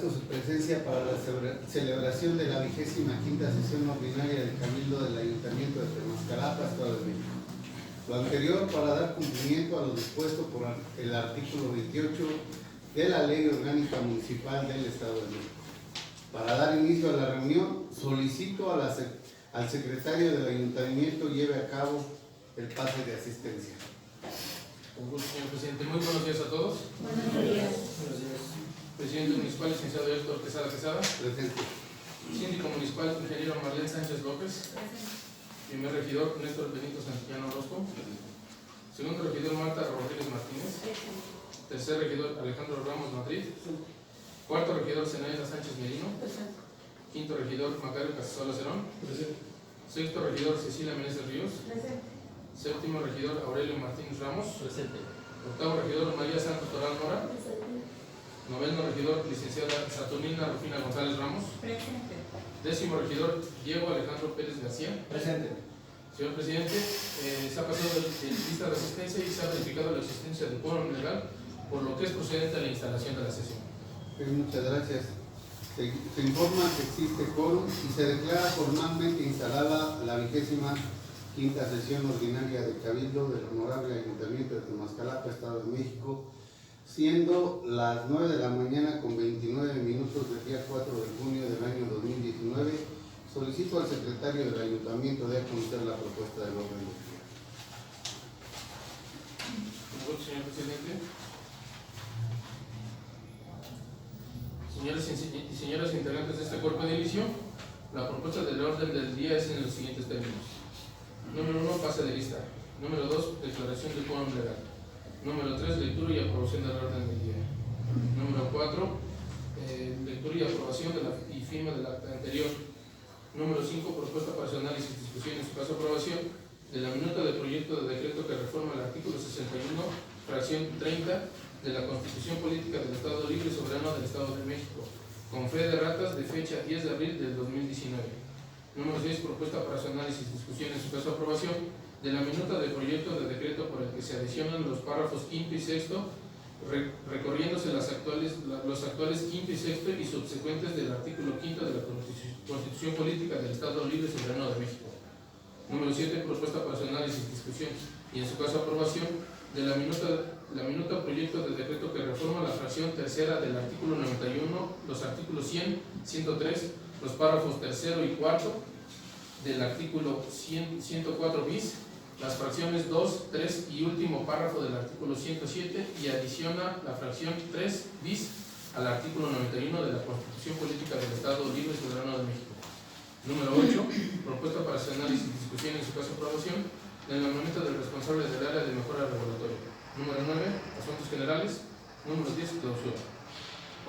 agradezco su presencia para la celebración de la 25ª sesión ordinaria del Cabildo del Ayuntamiento de Temascalapa, Estado de México. Lo anterior para dar cumplimiento a lo dispuesto por el artículo 28 de la Ley Orgánica Municipal del Estado de México. Para dar inicio a la reunión, solicito al secretario del Ayuntamiento lleve a cabo el pase de asistencia. Con gusto, señor presidente. Muy buenos días a todos. Buenos días. Presidente municipal, licenciado Héctor Quesada. Presente. Síndico municipal, ingeniero Marlene Sánchez López. Primer regidor, Néstor Benito Santillano Orozco. Segundo regidor, Marta Rodríguez Martínez. Tercer regidor, Alejandro Ramos Madrid. Cuarto regidor, Zenaida Sánchez Merino. Quinto regidor, Macario Casasola Cerón. Sexto regidor, Cecilia Meneses Ríos. Séptimo regidor, Aurelio Martínez Ramos. Octavo regidor, María Santos Toral Mora. Noveno regidor, licenciada Saturnina Rufina González Ramos. Presente. Décimo regidor, Diego Alejandro Pérez García. Presente. Señor presidente, se ha pasado de lista de asistencia y se ha verificado la existencia de quórum legal, por lo que es procedente a la instalación de la sesión. Muchas gracias. Se informa que existe quórum y se declara formalmente instalada la 25ª sesión ordinaria del Cabildo del Honorable Ayuntamiento de Temascalapa, Estado de México, siendo las 9 de la mañana con 29 minutos del día 4 de junio del año 2019. Solicito al secretario del Ayuntamiento de conocer la propuesta del orden del día. Señor presidente. Señores y señoras integrantes de este cuerpo de inicio, la propuesta del orden del día es en los siguientes términos. Número 1, pase de lista. Número 2, declaración de quórum legal. Número 3, lectura y aprobación del orden del día. Número 4, lectura y aprobación y firma del acta anterior. Número 5, propuesta para su análisis, discusión y su caso aprobación de la minuta de proyecto de decreto que reforma el artículo 61, fracción 30 de la Constitución Política del Estado Libre y Soberano del Estado de México, con fe de ratas de fecha 10 de abril del 2019. Número 6, propuesta para su análisis, discusión y su caso aprobación de la minuta de proyecto de decreto por el que se adicionan los párrafos quinto y sexto, recorriéndose los actuales quinto y sexto y subsecuentes del artículo quinto de la Constitución Política del Estado Libre y Soberano de México. Número 7, propuesta para su análisis, discusión y en su caso aprobación de la minuta proyecto de decreto que reforma la fracción tercera del artículo 91, los artículos 100, 103, los párrafos tercero y cuarto del artículo 104 bis, las fracciones 2, 3 y último párrafo del artículo 107 y adiciona la fracción 3 bis al artículo 91 de la Constitución Política del Estado Libre y Soberano de México. Número 8, propuesta para su análisis, discusión y en su caso aprobación del nombramiento del responsable del área de mejora regulatoria. Número 9, asuntos generales. Número 10, clausura.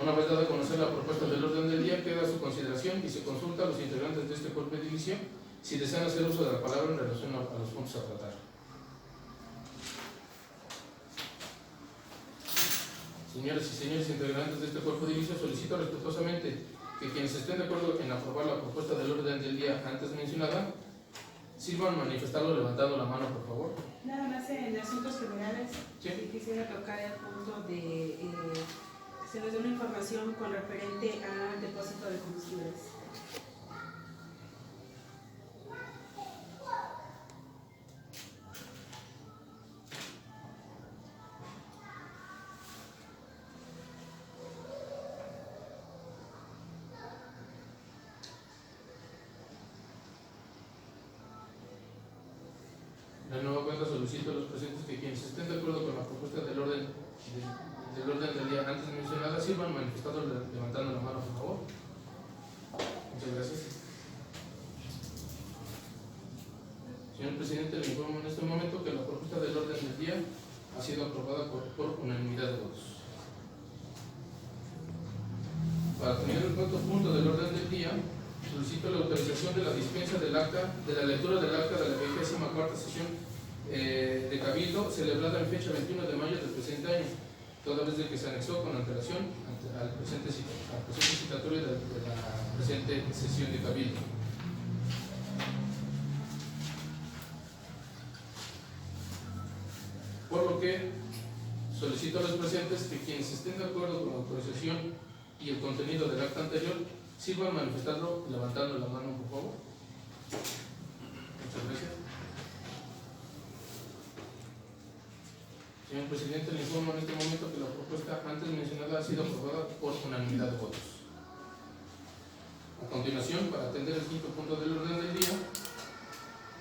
Una vez dada a conocer la propuesta del orden del día, queda a su consideración y se consulta a los integrantes de este cuerpo de división si desean hacer uso de la palabra en relación a los puntos a tratar. Señores y señores integrantes de este cuerpo de división, solicito respetuosamente que quienes estén de acuerdo en aprobar la propuesta del orden del día antes mencionada, sirvan manifestarlo levantando la mano, por favor. Nada más en asuntos generales, Sí. quisiera tocar el punto de se nos da una información con referente al depósito de combustibles. De nueva cuenta solicito a los presentes que quienes estén de acuerdo con la propuesta del orden del día antes mencionada sirvan manifestando levantando la mano, por favor. Muchas gracias. Señor presidente, le informo en este momento que la propuesta del orden del día ha sido aprobada por unanimidad de votos. Para terminar el cuarto punto del orden del día, solicito la autorización de la dispensa del acta, de la lectura del acta de la 24ª sesión de Cabildo, celebrada en fecha 21 de mayo del presente año, toda vez de que se anexó con antelación al presente citatorio de la presente sesión de Cabildo. Por lo que solicito a los presentes que quienes estén de acuerdo con la autorización y el contenido del acta anterior, sirvan manifestarlo levantando la mano, por favor. Muchas gracias. Señor presidente, le informo en este momento que la propuesta antes mencionada ha sido aprobada por unanimidad de votos. A continuación, para atender el quinto punto del orden del día,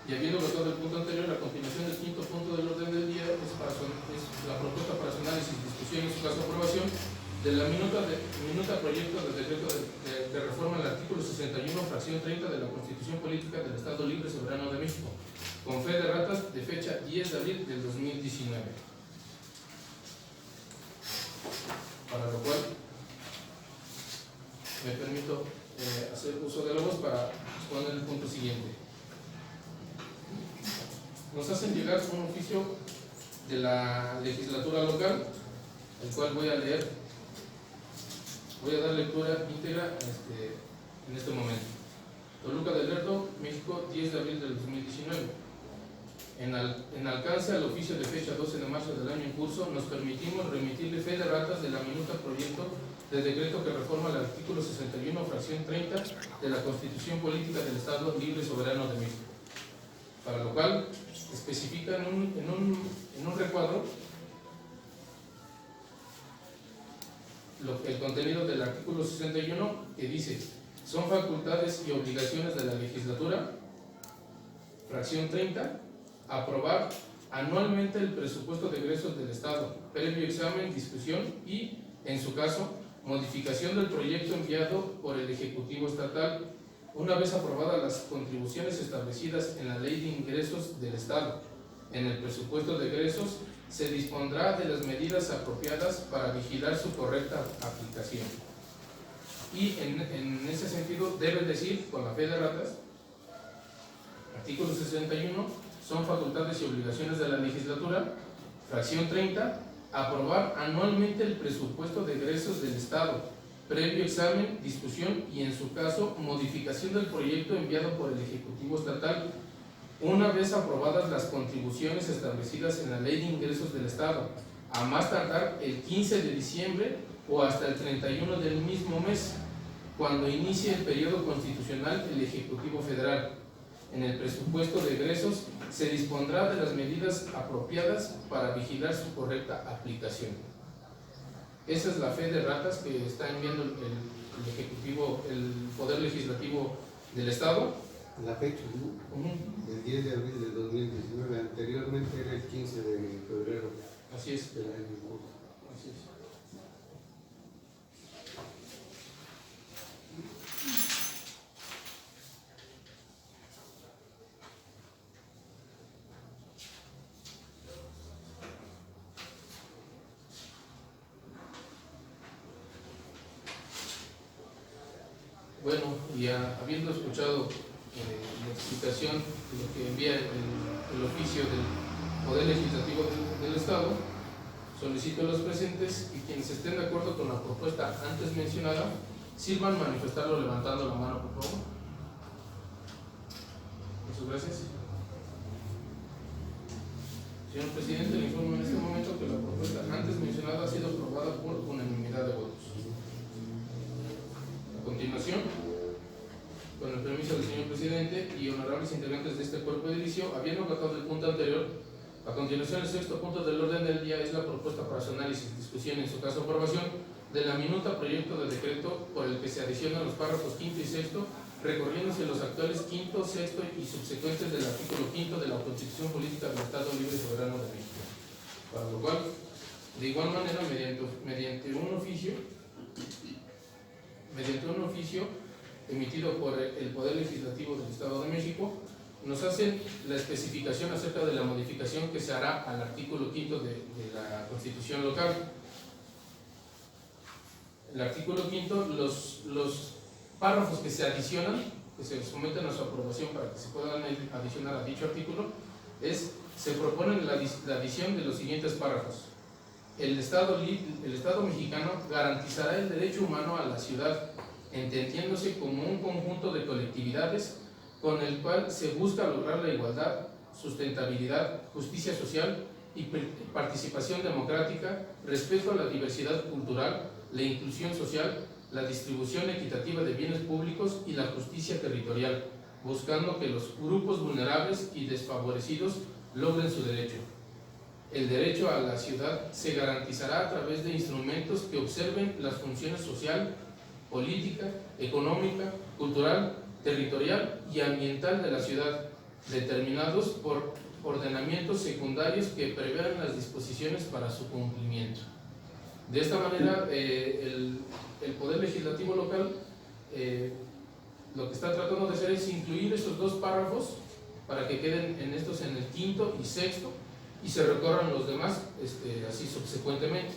y habiendo votado el punto anterior, a continuación del quinto punto del orden del día es la propuesta para su análisis, discusión y su caso aprobación de la minuta proyecto de decreto de reforma al artículo 61, fracción 30 de la Constitución Política del Estado Libre Soberano de México, con fe de ratas de fecha 10 de abril del 2019. Para lo cual me permito hacer uso de la voz para exponer el punto siguiente. Nos hacen llegar un oficio de la legislatura local, el cual voy a leer, voy a dar lectura íntegra en este momento. Toluca del Lerdo, México, 10 de abril del 2019. En alcance al oficio de fecha 12 de marzo del año en curso, nos permitimos remitirle fe de ratas de la minuta proyecto de decreto que reforma el artículo 61, fracción 30 de la Constitución Política del Estado Libre Soberano de México, para lo cual especifica en un recuadro el contenido del artículo 61, que dice: son facultades y obligaciones de la legislatura, fracción 30, aprobar anualmente el presupuesto de egresos del Estado, previo examen, discusión y, en su caso, modificación del proyecto enviado por el Ejecutivo Estatal, una vez aprobadas las contribuciones establecidas en la Ley de Ingresos del Estado. En el presupuesto de egresos se dispondrá de las medidas apropiadas para vigilar su correcta aplicación. Y en ese sentido debe decir, con la fe de ratas, artículo 61, son facultades y obligaciones de la legislatura, fracción 30, aprobar anualmente el presupuesto de egresos del Estado, previo examen, discusión y, en su caso, modificación del proyecto enviado por el Ejecutivo Estatal, una vez aprobadas las contribuciones establecidas en la Ley de Ingresos del Estado, a más tardar el 15 de diciembre o hasta el 31 del mismo mes, cuando inicie el periodo constitucional el Ejecutivo Federal. En el presupuesto de egresos se dispondrá de las medidas apropiadas para vigilar su correcta aplicación. Esa es la fe de ratas que está enviando el Ejecutivo, el Poder Legislativo del Estado. La fecha, ¿no? El 10 de abril de 2019, anteriormente era el 15 de febrero. Así es. Del año en curso. Así es. Bueno, y habiendo escuchado la explicación de lo que envía el oficio del Poder Legislativo del Estado, solicito a los presentes y quienes estén de acuerdo con la propuesta antes mencionada, sirvan manifestarlo levantando la mano, por favor. Muchas gracias. Señor presidente, le informo en este momento que la propuesta antes mencionada ha sido aprobada por unanimidad de votos. A continuación, con el permiso del señor presidente y honorables integrantes de este cuerpo edilicio, habiendo votado el punto anterior, a continuación el sexto punto del orden del día es la propuesta para su análisis, discusión y en su caso aprobación de la minuta proyecto de decreto por el que se adicionan los párrafos quinto y sexto, recorriéndose los actuales quinto, sexto y subsecuentes del artículo quinto de la Constitución Política del Estado Libre y Soberano de México. Para lo cual, de igual manera, mediante un oficio emitido por el Poder Legislativo del Estado de México, nos hacen la especificación acerca de la modificación que se hará al artículo quinto de la Constitución local. El artículo quinto, los párrafos que se adicionan, que se someten a su aprobación para que se puedan adicionar a dicho artículo, se propone la adición de los siguientes párrafos. El Estado mexicano garantizará el derecho humano a la ciudad, entendiéndose como un conjunto de colectividades con el cual se busca lograr la igualdad, sustentabilidad, justicia social y participación democrática, respeto a la diversidad cultural, la inclusión social, la distribución equitativa de bienes públicos y la justicia territorial, buscando que los grupos vulnerables y desfavorecidos logren su derecho. El derecho a la ciudad se garantizará a través de instrumentos que observen las funciones social, política, económica, cultural, territorial y ambiental de la ciudad, determinados por ordenamientos secundarios que prevean las disposiciones para su cumplimiento. De esta manera, el Poder Legislativo local lo que está tratando de hacer es incluir estos dos párrafos para que queden en el quinto y sexto y se recorran los demás así subsecuentemente.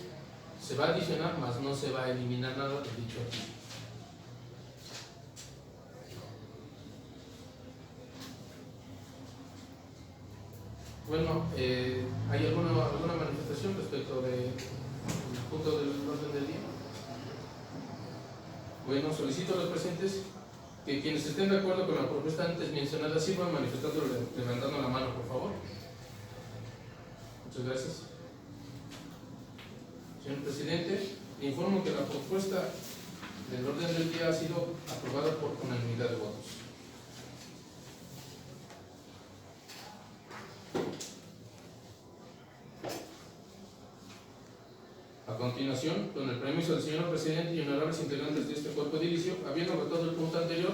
Se va a adicionar, mas no se va a eliminar nada de dicho artículo. Bueno, ¿hay alguna manifestación respecto del punto del orden del día? Bueno, solicito a los presentes que quienes estén de acuerdo con la propuesta antes mencionada sirvan manifestando levantando la mano, por favor. Muchas gracias. Señor presidente, le informo que la propuesta del orden del día ha sido aprobada por unanimidad de votos. A continuación, con el permiso del señor presidente y honorables integrantes de este cuerpo edilicio, habiendo agotado el punto anterior,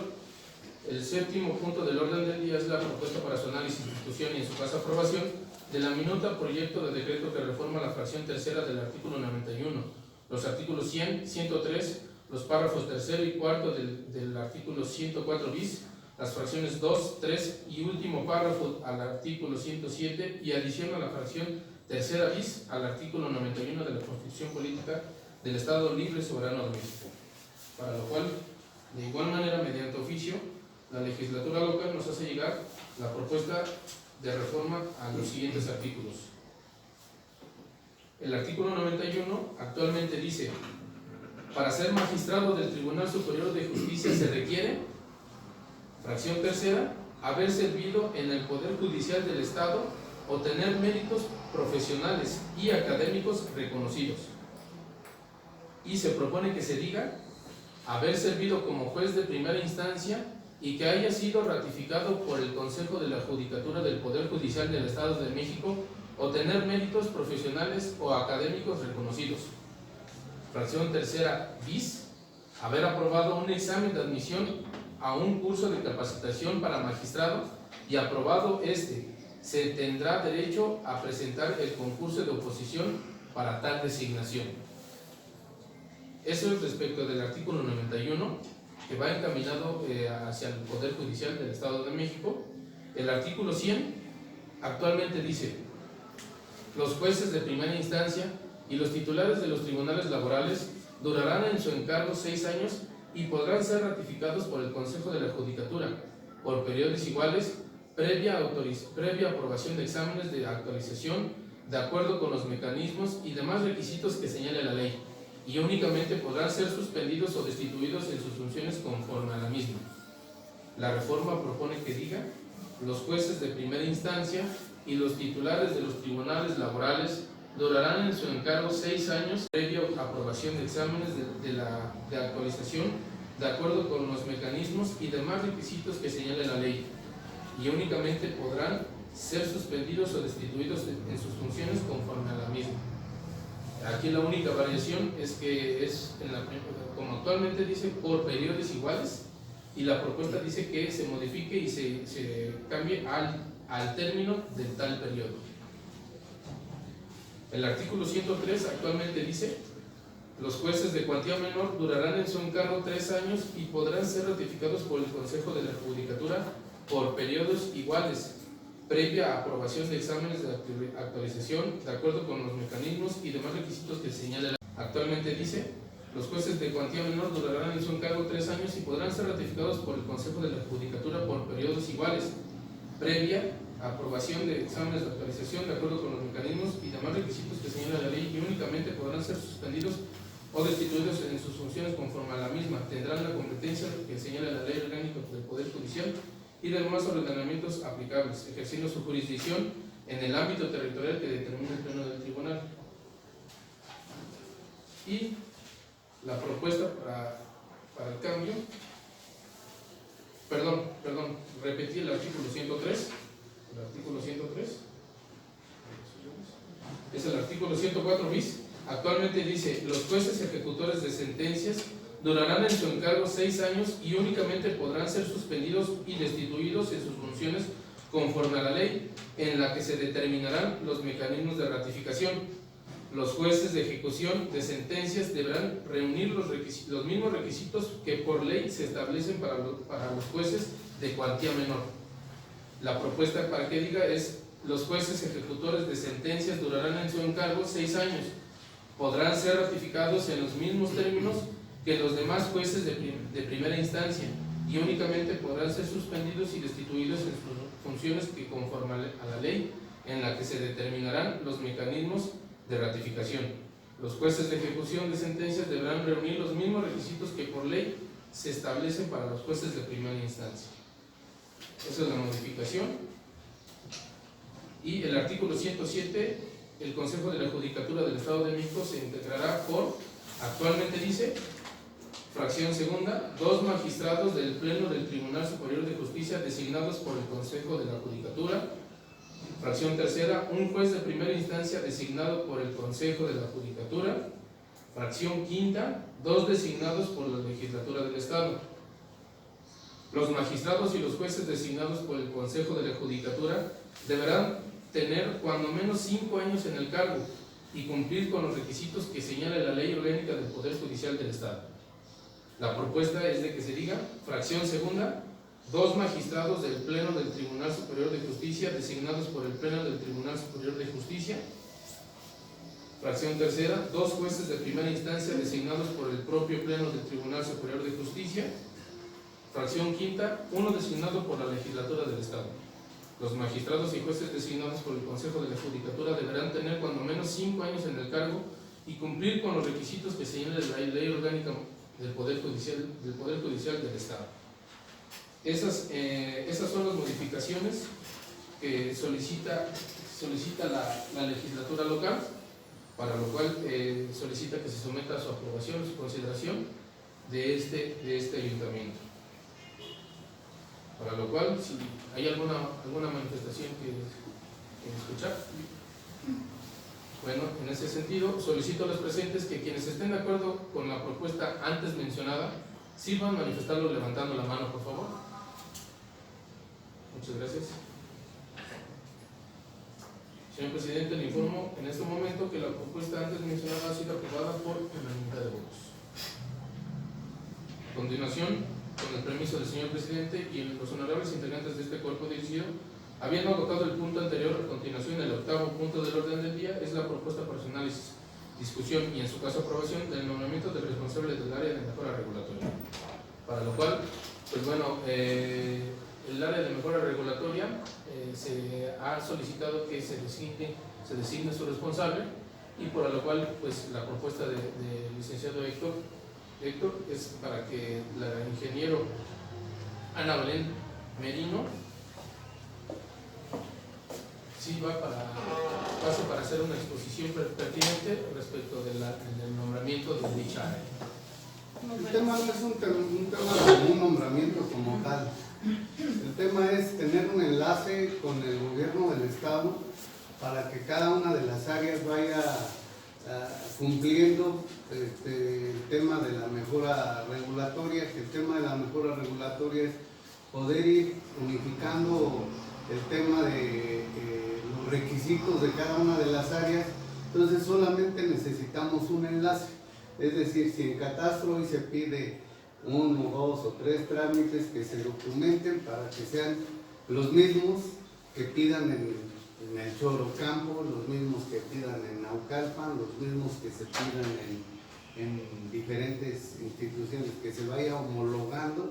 el séptimo punto del orden del día es la propuesta para su análisis, discusión y en su caso aprobación de la minuta proyecto de decreto que reforma la fracción tercera del artículo 91, los artículos 100, 103, los párrafos tercero y cuarto del artículo 104 bis, las fracciones 2, 3 y último párrafo al artículo 107 y adición a la fracción tercera bis al artículo 91 de la Constitución Política del Estado Libre y Soberano de México, para lo cual, de igual manera, mediante oficio, la legislatura local nos hace llegar la propuesta de reforma a los siguientes artículos. El artículo 91 actualmente dice: para ser magistrado del Tribunal Superior de Justicia se requiere, fracción tercera, haber servido en el Poder Judicial del Estado o tener méritos profesionales y académicos reconocidos. Y se propone que se diga haber servido como juez de primera instancia y que haya sido ratificado por el Consejo de la Judicatura del Poder Judicial del Estado de México o tener méritos profesionales o académicos reconocidos. Fracción tercera bis, haber aprobado un examen de admisión a un curso de capacitación para magistrado y aprobado se tendrá derecho a presentar el concurso de oposición para tal designación. Eso es respecto del artículo 91, que va encaminado hacia el Poder Judicial del Estado de México. El artículo 100 actualmente dice: los jueces de primera instancia y los titulares de los tribunales laborales durarán en su encargo 6 años y podrán ser ratificados por el Consejo de la Judicatura por periodos iguales, previa aprobación de exámenes de actualización de acuerdo con los mecanismos y demás requisitos que señale la ley, y únicamente podrán ser suspendidos o destituidos en sus funciones conforme a la misma. La reforma propone que diga: los jueces de primera instancia y los titulares de los tribunales laborales durarán en su encargo 6 años previa aprobación de exámenes de actualización de acuerdo con los mecanismos y demás requisitos que señale la ley, y únicamente podrán ser suspendidos o destituidos en sus funciones conforme a la misma. Aquí la única variación es que es, como actualmente dice, por periodos iguales, y la propuesta dice que se modifique y se cambie al término del tal periodo. El artículo 103 actualmente dice: los jueces de cuantía menor durarán en su encargo 3 años y podrán ser ratificados por el Consejo de la Judicatura por periodos iguales, previa aprobación de exámenes de actualización de acuerdo con los mecanismos y demás requisitos que señala. Actualmente dice: los jueces de cuantía menor durarán en su encargo 3 años y podrán ser ratificados por el Consejo de la Judicatura por periodos iguales, previa aprobación de exámenes de actualización de acuerdo con los mecanismos y demás requisitos que señala la ley, y únicamente podrán ser suspendidos o destituidos en sus funciones conforme a la misma. Tendrán la competencia que señala la ley orgánica del Poder Judicial y demás ordenamientos aplicables, ejerciendo su jurisdicción en el ámbito territorial que determina el Pleno del Tribunal. Y la propuesta para para el cambio. Perdón, repetí el artículo 103. El artículo 103 es el artículo 104 bis. Actualmente dice: los jueces ejecutores de sentencias durarán en su encargo 6 años y únicamente podrán ser suspendidos y destituidos en sus funciones conforme a la ley en la que se determinarán los mecanismos de ratificación. Los jueces de ejecución de sentencias deberán reunir los mismos requisitos que por ley se establecen para los jueces de cuantía menor. La propuesta, para que diga, es: los jueces ejecutores de sentencias durarán en su encargo 6 años. Podrán ser ratificados en los mismos términos que los demás jueces de primera instancia y únicamente podrán ser suspendidos y destituidos en sus funciones que conforme a la ley en la que se determinarán los mecanismos de ratificación. Los jueces de ejecución de sentencias deberán reunir los mismos requisitos que por ley se establecen para los jueces de primera instancia. Esa es la modificación. Y el artículo 107, el Consejo de la Judicatura del Estado de México se integrará por, actualmente dice, fracción segunda, 2 magistrados del Pleno del Tribunal Superior de Justicia designados por el Consejo de la Judicatura. Fracción tercera, un juez de primera instancia designado por el Consejo de la Judicatura. Fracción quinta, 2 designados por la Legislatura del Estado. Los magistrados y los jueces designados por el Consejo de la Judicatura deberán tener cuando menos 5 años en el cargo y cumplir con los requisitos que señala la Ley Orgánica del Poder Judicial del Estado. La propuesta es de que se diga: fracción segunda, 2 magistrados del Pleno del Tribunal Superior de Justicia designados por el Pleno del Tribunal Superior de Justicia. Fracción tercera, 2 jueces de primera instancia designados por el propio Pleno del Tribunal Superior de Justicia. Fracción quinta, 1 designado por la Legislatura del Estado. Los magistrados y jueces designados por el Consejo de la Judicatura deberán tener cuando menos 5 años en el cargo y cumplir con los requisitos que señala la Ley Orgánica del Poder Judicial del Estado. Esas son las modificaciones que solicita la legislatura local, para lo cual solicita que se someta a su aprobación, a su consideración de este ayuntamiento. Para lo cual, si hay alguna manifestación que escuchar, bueno, en ese sentido, solicito a los presentes que quienes estén de acuerdo con la propuesta antes mencionada, sirvan manifestarlo levantando la mano, por favor. Muchas gracias. Señor presidente, le informo en este momento que la propuesta antes mencionada ha sido aprobada por unanimidad de votos. A continuación, con el permiso del señor presidente y los honorables integrantes de este cuerpo dirigido, habiendo agotado el punto anterior, a continuación el 8º punto del orden del día es la propuesta para su análisis, discusión y en su caso aprobación del nombramiento del responsable del área de mejora regulatoria. Para lo cual, pues bueno, el área de mejora regulatoria se ha solicitado que se designe su responsable, y por lo cual pues la propuesta del licenciado Héctor es para que la ingeniero Ana Belén Merino pase para hacer una exposición pertinente respecto del nombramiento de dicha área. El tema no es un tema de un nombramiento como tal. El tema es tener un enlace con el gobierno del estado para que cada una de las áreas vaya cumpliendo el tema de la mejora regulatoria, que el tema de la mejora regulatoria es poder ir unificando el tema de los requisitos de cada una de las áreas. Entonces solamente necesitamos un enlace, es decir, si en catastro hoy se pide 1, 2 o 3 trámites, que se documenten para que sean los mismos que pidan en el Chorocampo, los mismos que pidan en Naucalpan, los mismos que se pidan en diferentes instituciones, que se vaya homologando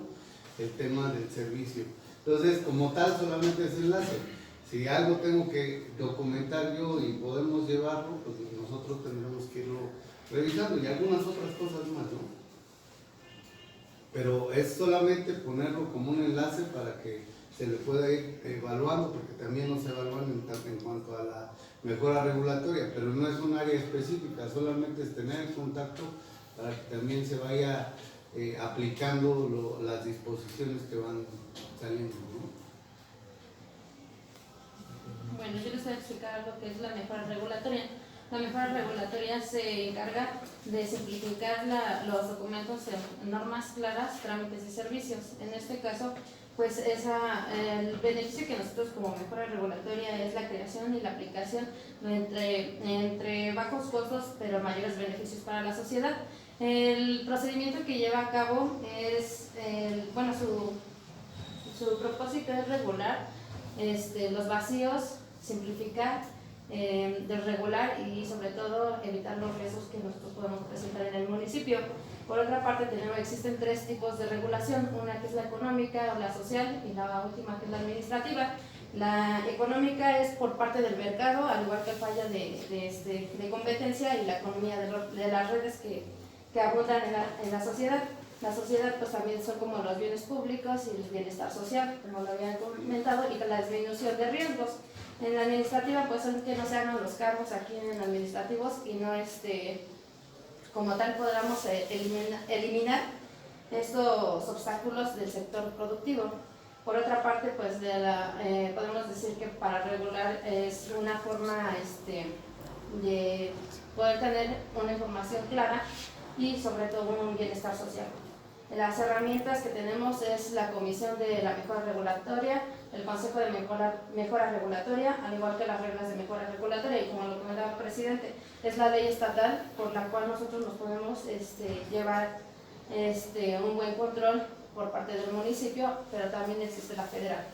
el tema del servicio. Entonces, como tal, solamente es enlace. Si algo tengo que documentar yo y podemos llevarlo, pues nosotros tendremos que irlo revisando y algunas otras cosas más, ¿no? Pero es solamente ponerlo como un enlace para que se le pueda ir evaluando, porque también nos evalúan en cuanto a la mejora regulatoria, pero no es un área específica, solamente es tener el contacto para que también se vaya aplicando las disposiciones que van saliendo, ¿no? Bueno, yo les voy a explicar lo que es la mejora regulatoria. La mejora regulatoria se encarga de simplificar los documentos en normas claras, trámites y servicios. En este caso, pues el beneficio que nosotros como mejora regulatoria es la creación y la aplicación entre bajos costos pero mayores beneficios para la sociedad. El procedimiento que lleva a cabo es, su propósito es regular los vacíos, simplificar, desregular y sobre todo evitar los riesgos que nosotros podemos presentar en el municipio. Por otra parte, existen tres tipos de regulación, una que es la económica o la social y la última que es la administrativa. La económica es por parte del mercado, al igual que falla de competencia y la economía de las redes que abundan en la sociedad. La sociedad pues también son como los bienes públicos y el bienestar social, como lo habían comentado, y la disminución de riesgos. En la administrativa pues son que no se hagan los cargos aquí en administrativos y no como tal podamos eliminar estos obstáculos del sector productivo. Por otra parte, pues podemos decir que para regular es una forma de poder tener una información clara y sobre todo un bienestar social. Las herramientas que tenemos es la Comisión de la Mejora Regulatoria, el Consejo de Mejora Regulatoria, al igual que las reglas de mejora regulatoria, y como lo comentaba el presidente, es la ley estatal por la cual nosotros nos podemos llevar un buen control por parte del municipio, pero también existe la federal.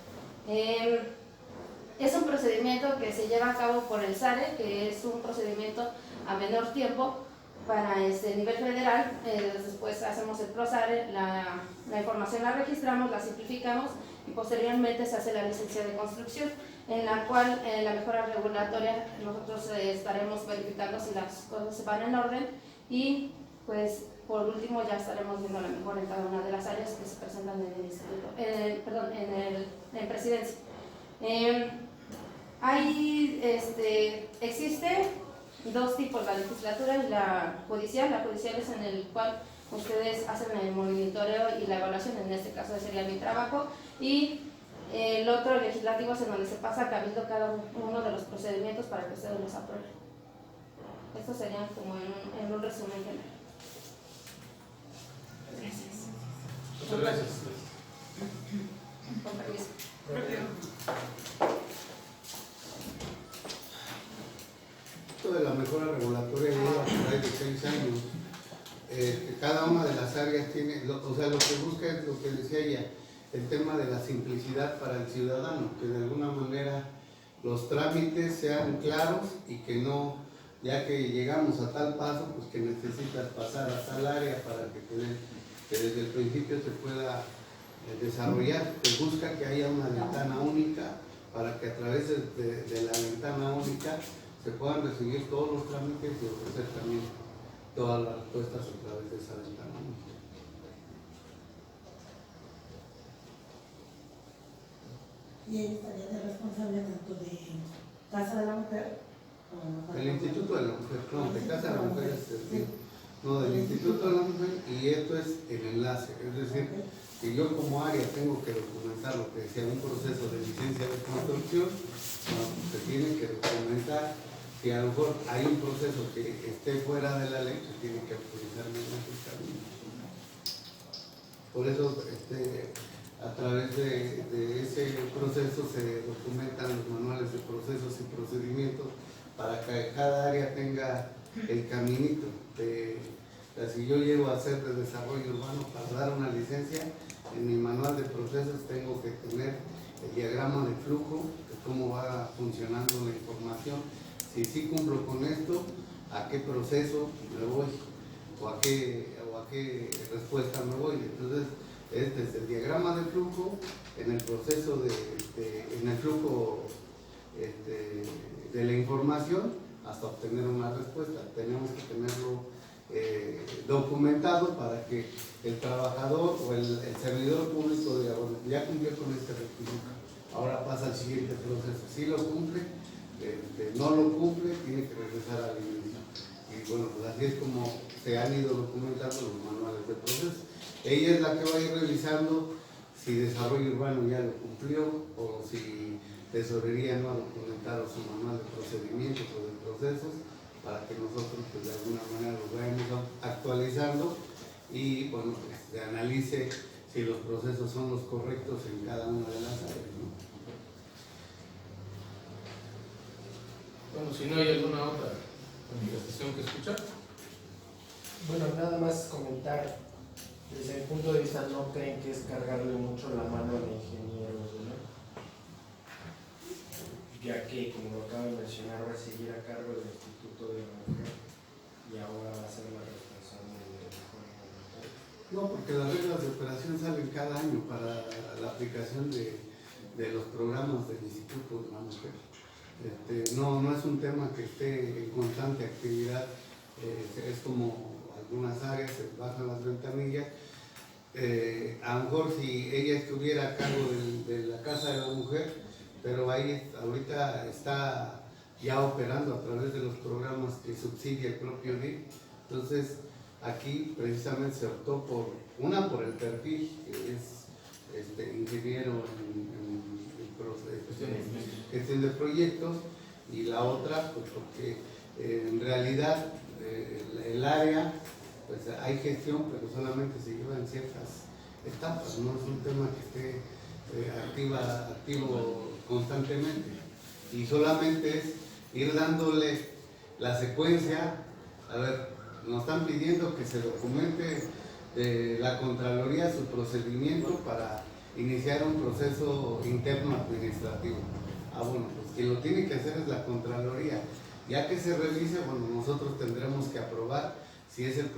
Es un procedimiento que se lleva a cabo por el SARE, que es un procedimiento a menor tiempo para nivel federal. Después hacemos el PROSARE, la información la registramos, la simplificamos y posteriormente se hace la licencia de construcción, en la cual la mejora regulatoria nosotros estaremos verificando si las cosas van en orden y pues por último ya estaremos viendo la mejora en cada una de las áreas que se presentan en el instituto, en presidencia. Existe dos tipos, la legislatura y la judicial. La judicial es en el cual ustedes hacen el monitoreo y la evaluación, en este caso sería mi trabajo, y el otro legislativo es en donde se pasa a cabildo cada uno de los procedimientos para que ustedes los aprueben. Esto sería como en un resumen general. Gracias. Muchas gracias. Con permiso. Esto de la mejora regulatoria lleva por ahí de 6 años. Cada una de las áreas tiene, lo que busca es lo que decía ella, el tema de la simplicidad para el ciudadano, que de alguna manera los trámites sean claros y que no, ya que llegamos a tal paso, pues que necesitas pasar a tal área para que desde el principio se pueda desarrollar. Se busca que haya una ventana única para que a través de la ventana única se puedan recibir todos los trámites y ofrecer también todas las respuestas a través de esa ventana única. Y ella estaría de responsable tanto de Casa de la Mujer como El Instituto de la Mujer, no, de Casa de la Mujer es el sí. No, del Instituto de la Mujer, y esto es el enlace, es decir, que yo como área tengo que documentar lo que sea un proceso de licencia de construcción, bueno, se tiene que documentar. Si a lo mejor hay un proceso que esté fuera de la ley, se tiene que autorizar mediante el camino. Por eso, a través de ese proceso se documentan los manuales de procesos y procedimientos para que cada área tenga el caminito. Si yo llego a hacer de desarrollo urbano para dar una licencia, en mi manual de procesos tengo que tener el diagrama de flujo, de cómo va funcionando la información. Si sí cumplo con esto, ¿a qué proceso me voy? ¿O a qué respuesta me voy? Entonces, es desde el diagrama de flujo, en el proceso en el flujo de la información, hasta obtener una respuesta. Tenemos que tenerlo documentado para que el trabajador o el servidor público diga, bueno, ya cumplió con este requisito, ahora pasa al siguiente proceso. Si lo cumple, no lo cumple, tiene que regresar al inicio. Y bueno, pues así es como se han ido documentando los manuales de proceso. ella es la que va a ir revisando si desarrollo urbano ya lo cumplió o si tesorería no ha documentado su manual de procedimientos o de procesos, para que nosotros pues, de alguna manera los vayamos actualizando y bueno, pues, se analice si los procesos son los correctos en cada una de las áreas, ¿no? Bueno, si no hay alguna otra manifestación que escuchar. Bueno, nada más comentar, desde mi punto de vista, ¿no creen que es cargarle mucho la mano al ingeniero, ¿no? Ya que, como lo acabo de mencionar, va a seguir a cargo del Instituto de la Mujer y ahora va a ser la responsable de la mujer? No, porque las reglas de operación salen cada año para la aplicación de los programas del Instituto de la Mujer. No es un tema que esté en constante actividad, es como algunas áreas se bajan las ventanillas. A lo mejor si ella estuviera a cargo de la Casa de la Mujer, pero ahí ahorita está ya operando a través de los programas que subsidia el propio DIF. Entonces aquí precisamente se optó por el perfil, que es ingeniero en gestión de proyectos, y la otra pues porque en realidad el área, pues hay gestión, pero solamente se lleva en ciertas etapas, no es un tema que esté activo constantemente, y solamente es ir dándole la secuencia. A ver, nos están pidiendo que se documente de la Contraloría su procedimiento para iniciar un proceso interno administrativo. Bueno, pues quien lo tiene que hacer es la Contraloría. Ya que se revise, bueno, nosotros tendremos que aprobar si es el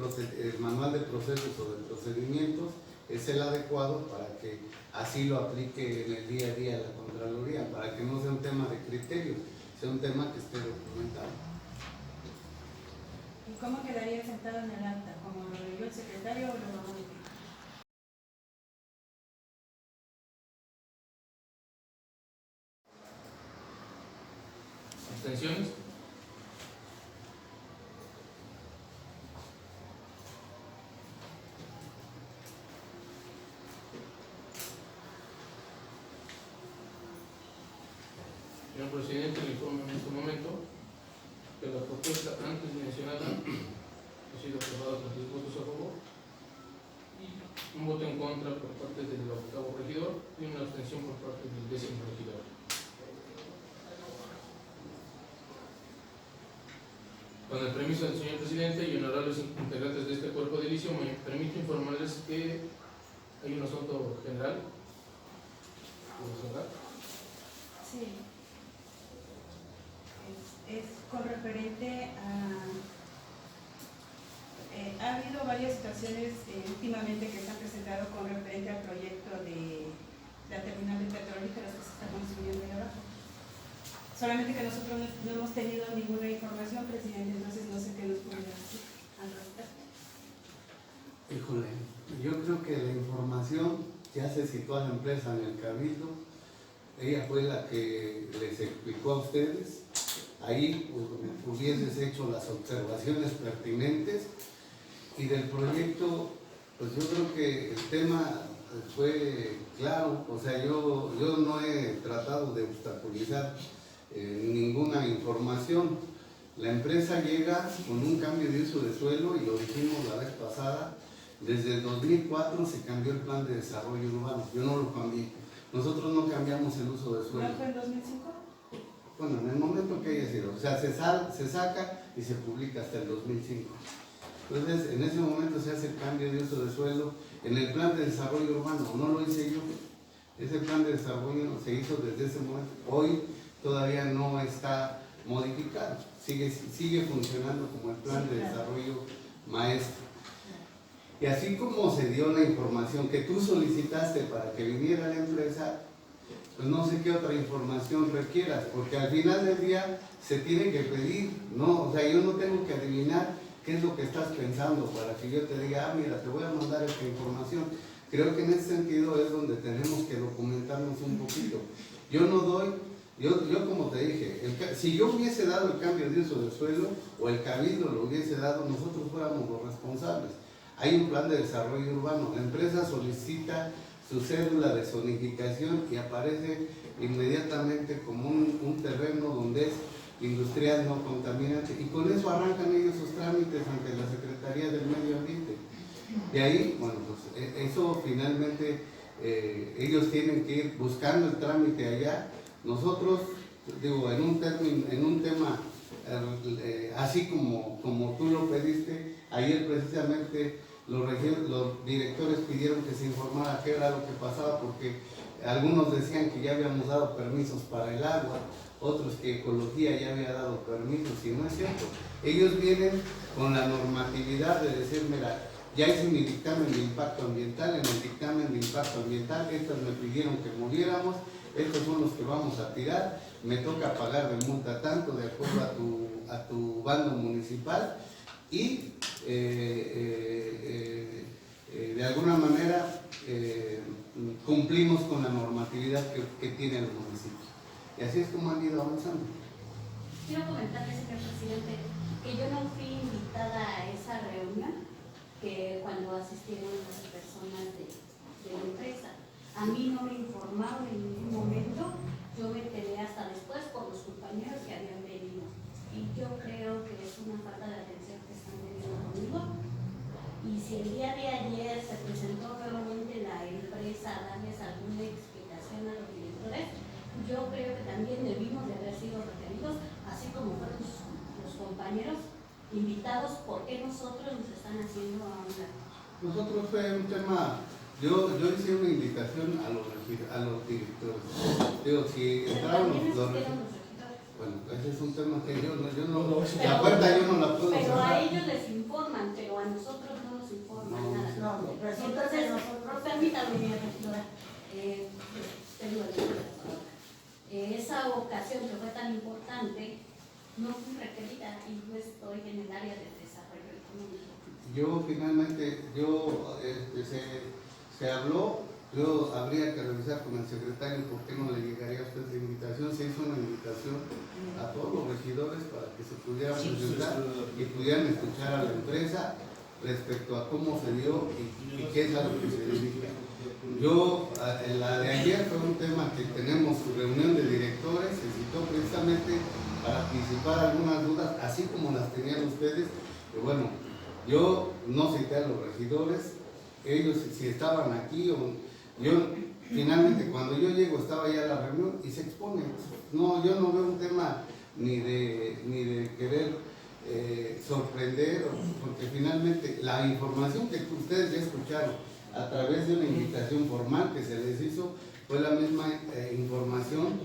manual de procesos o de procedimientos es el adecuado para que así lo aplique en el día a día la Contraloría, para que no sea un tema de criterio, sea un tema que esté documentado. ¿Y cómo quedaría sentado en el acta? ¿Como lo leyó el secretario o lo modifica? ¿Abstenciones? Señor presidente, le informo en este momento que la propuesta antes mencionada ha sido aprobada por 10 votos a favor, un voto en contra por parte del 8º regidor y una abstención por parte del 10º regidor. Con el permiso del señor presidente y honorables integrantes de este cuerpo de edilicio, me permito informarles que hay un asunto general. Sí. Es con referente a... ha habido varias situaciones últimamente que se han presentado con referente al proyecto de la terminal de petrolíferos que se está construyendo ahí abajo. Solamente que nosotros no hemos tenido ninguna información, presidente, entonces no sé qué nos puede decir al respecto. Híjole, yo creo que la información ya se situó a la empresa en el Cabildo. Ella fue la que les explicó a ustedes. Ahí hubieses hecho las observaciones pertinentes, y del proyecto, pues yo creo que el tema fue claro. O sea, yo no he tratado de obstaculizar ninguna información. La empresa llega con un cambio de uso de suelo, y lo dijimos la vez pasada. Desde el 2004 se cambió el plan de desarrollo urbano. Yo no lo cambié. Nosotros no cambiamos el uso de suelo. ¿No fue en 2005? Bueno, en el momento que haya sido. O sea, se saca y se publica hasta el 2005. Entonces, en ese momento se hace el cambio de uso de suelo en el plan de desarrollo urbano. No lo hice yo. Ese plan de desarrollo se hizo desde ese momento. Hoy todavía no está modificado. Sigue funcionando como el plan de desarrollo maestro. Y así como se dio la información que tú solicitaste para que viniera la empresa, pues no sé qué otra información requieras, porque al final del día se tiene que pedir, ¿no? O sea, yo no tengo que adivinar qué es lo que estás pensando para que yo te diga, mira, te voy a mandar esta información. Creo que en ese sentido es donde tenemos que documentarnos un poquito. Yo no doy, yo como te dije, si yo hubiese dado el cambio de uso del suelo, o el Cabildo lo hubiese dado, nosotros fuéramos los responsables. hay un plan de desarrollo urbano. La empresa solicita su cédula de zonificación y aparece inmediatamente como un terreno donde es industrial no contaminante, y con eso arrancan ellos sus trámites ante la Secretaría del Medio Ambiente. De ahí, bueno, pues eso finalmente ellos tienen que ir buscando el trámite allá. Nosotros, digo, en un tema así como tú lo pediste, ayer precisamente los directores pidieron que se informara qué era lo que pasaba, porque algunos decían que ya habíamos dado permisos para el agua, otros que Ecología ya había dado permisos, y no es cierto. Ellos vienen con la normatividad de decir, mira, ya hice mi dictamen de impacto ambiental, en el dictamen de impacto ambiental estas me pidieron que moviéramos, estos son los que vamos a tirar, me toca pagar de multa tanto de acuerdo a tu bando municipal, y de alguna manera cumplimos con la normatividad que tiene el municipio. Y así es como han ido avanzando. Quiero comentarle, señor presidente, que yo no fui invitada a esa reunión que cuando asistieron las personas de la empresa. A mí no me informaron en ningún momento, yo me enteré hasta después por los compañeros que habían venido. Y yo creo que es una falta de atención que están teniendo conmigo. Y si el día de ayer se presentó nuevamente la empresa a darles alguna explicación a los directores, yo creo que también debimos de haber sido referidos, así como fueron los compañeros invitados, porque nosotros nos están haciendo a un lado. Nosotros fue un tema, yo hice una invitación a los directores. Digo, si entraron los regidores. Bueno, ese es un tema que yo no la puerta yo no la puedo Pero cerrar. a ellos les informan, pero a nosotros no nos informan nada. No, resulta Entonces, que nosotros... permítame, regidora, tengo el uso de la palabra. Esa ocasión que fue tan importante, no fui requerida y no estoy en el área de desarrollo económico. Yo finalmente, se habló, yo habría que revisar con el secretario por qué no le llegaría a usted la invitación. Se hizo una invitación a todos los regidores para que se pudieran presentar y pudieran escuchar a la empresa respecto a cómo se dio y qué es a lo que se dedica. Yo, la de ayer fue un tema que tenemos reunión de directores, se citó precisamente para disipar algunas dudas, así como las tenían ustedes, que bueno, yo no cité a los regidores, ellos si estaban aquí, yo finalmente cuando yo llego estaba ya la reunión y se expone. No, yo no veo un tema ni de querer sorprender, porque finalmente la información que ustedes ya escucharon a través de una invitación formal que se les hizo fue la misma información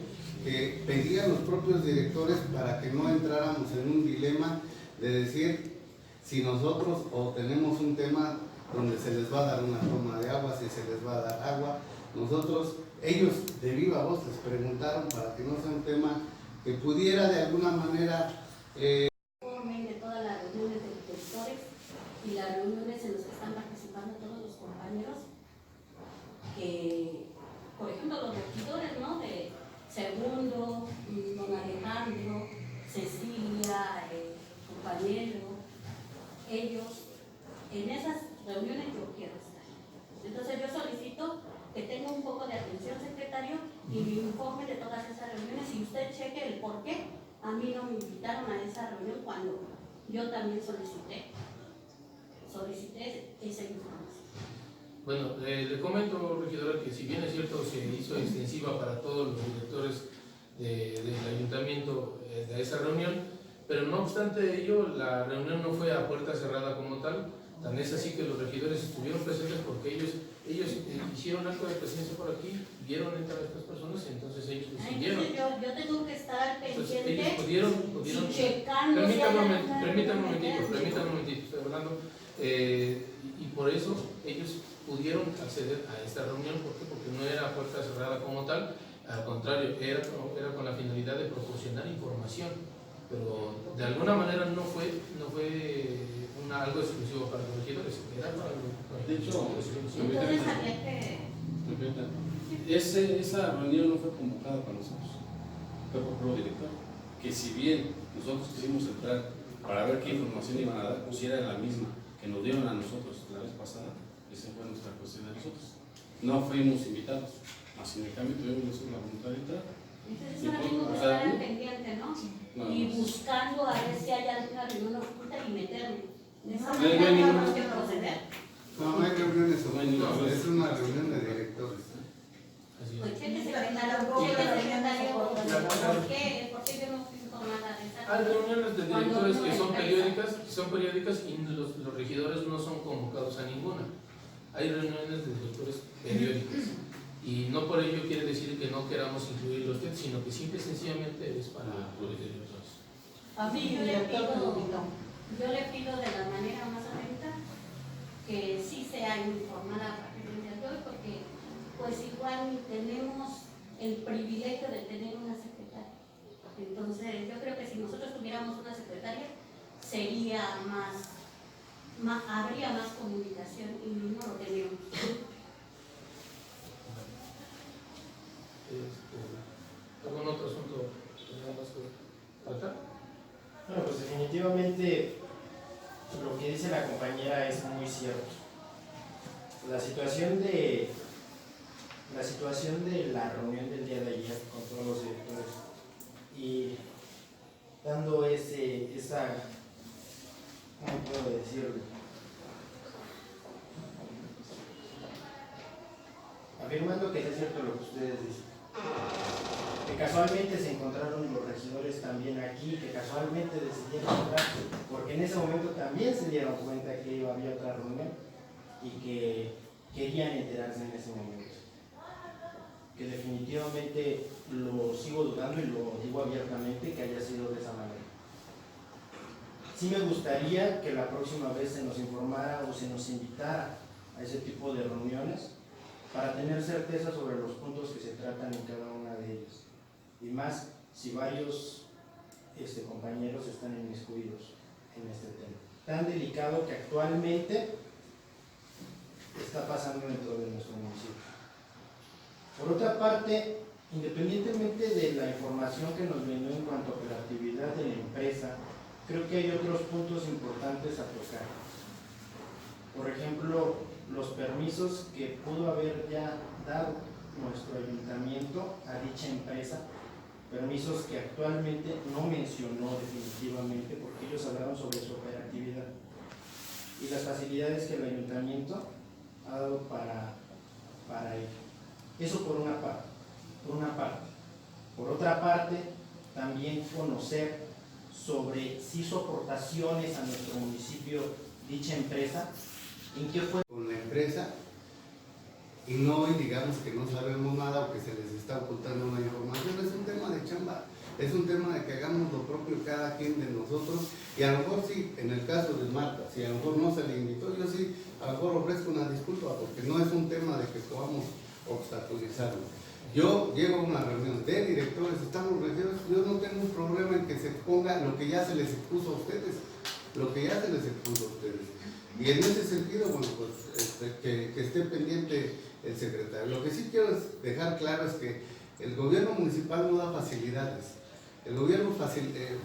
que pedían los propios directores para que no entráramos en un dilema de decir si nosotros o tenemos un tema donde se les va a dar una toma de agua, si se les va a dar agua. Ellos de viva voz les preguntaron para que no sea un tema que pudiera de alguna manera... de todas las reuniones de directores y las reuniones en las que están participando todos los compañeros, que, por ejemplo, los regidores, ¿no? De Segundo, don Alejandro, Cecilia, compañero, ellos, en esas reuniones yo quiero estar. Entonces yo solicito que tenga un poco de atención, secretario, y me informe de todas esas reuniones y usted cheque el por qué a mí no me invitaron a esa reunión cuando yo también solicité esa información. Bueno, le comento, regidora, que si bien es cierto se hizo extensiva para todos los directores del ayuntamiento de esa reunión, pero no obstante ello, la reunión no fue a puerta cerrada como tal. Tan es así que los regidores estuvieron presentes porque ellos hicieron acto de presencia por aquí, vieron entrar a estas personas y entonces ellos decidieron. Entonces yo tengo que estar pendiente, ellos pudieron checando. Permítame un momentito, estoy hablando. Y por eso ellos pudieron acceder a esta reunión. ¿Por qué? Porque no era puerta cerrada como tal, al contrario, era con la finalidad de proporcionar información, pero de alguna manera no fue algo exclusivo para los regidores, era para de hecho, entonces había que... esa reunión no fue convocada para nosotros, fue por pro director, que si bien nosotros quisimos entrar para ver qué información iban a dar, pues era la misma que nos dieron a nosotros la vez pasada, esa fue nuestra cuestión de nosotros. No fuimos invitados, así en cambio tuvimos la voluntad de entrar. Entonces ahora mismo que estar al pendiente, ¿no? Y buscando a ver si hay alguna reunión oculta y meterme. De esa manera tenemos que proceder. No, no hay reuniones No hay ninguna. ocultas, es una reunión de directores. Así Pues es. cheque secretario, ¿por qué yo no fui informada de esa Hay reunión? reuniones de directores que son periódicas y los regidores no son convocados a ninguna. Hay reuniones de directores periódicas y no por ello quiere decir que no queramos incluirlos, sino que simple y sencillamente es para los directores. A mí, Yo le pido de la manera más atenta que sí sea informada para que el director, porque pues igual tenemos el privilegio de tener una secretaria. Entonces yo creo que si nosotros tuviéramos una secretaria sería habría más comunicación y no lo tenemos. ¿Algún otro asunto que tengamos que tratar? Bueno, pues definitivamente lo que dice la compañera es muy cierto. La situación de la reunión del día de ayer con todos los directores y dando esa, ¿cómo puedo decirlo? Afirmando que es cierto lo que ustedes dicen, que casualmente se encontraron los regidores también aquí, que casualmente decidieron entrar, porque en ese momento también se dieron cuenta que había otra reunión y que querían enterarse en ese momento. Que definitivamente lo sigo dudando y lo digo abiertamente que haya sido de esa manera. Sí me gustaría que la próxima vez se nos informara o se nos invitara a ese tipo de reuniones para tener certeza sobre los puntos que se tratan en cada una de ellas. Y más si varios compañeros están inmiscuidos en este tema. Tan delicado que actualmente está pasando dentro de nuestro municipio. Por otra parte, independientemente de la información que nos brindó en cuanto a operatividad de la empresa, creo que hay otros puntos importantes a tocar. Por ejemplo, los permisos que pudo haber ya dado nuestro ayuntamiento a dicha empresa, permisos que actualmente no mencionó definitivamente porque ellos hablaron sobre su operatividad y las facilidades que el ayuntamiento ha dado para ello. Eso por una parte. Por otra parte, también conocer sobre si hizo aportaciones a nuestro municipio dicha empresa, en qué fue Con la empresa y no digamos que no sabemos nada o que se les está ocultando una información. Es un tema de chamba, es un tema de que hagamos lo propio cada quien de nosotros y a lo mejor sí, en el caso de Marta, si a lo mejor no se le invitó, yo sí a lo mejor ofrezco una disculpa porque no es un tema de que podamos obstaculizarlo. Yo llego a una reunión de directores, estamos regidos, yo no tengo un problema en que se ponga lo que ya se les expuso a ustedes, y en ese sentido, bueno, pues que esté pendiente el secretario. Lo que sí quiero dejar claro es que el gobierno municipal no da facilidades, el gobierno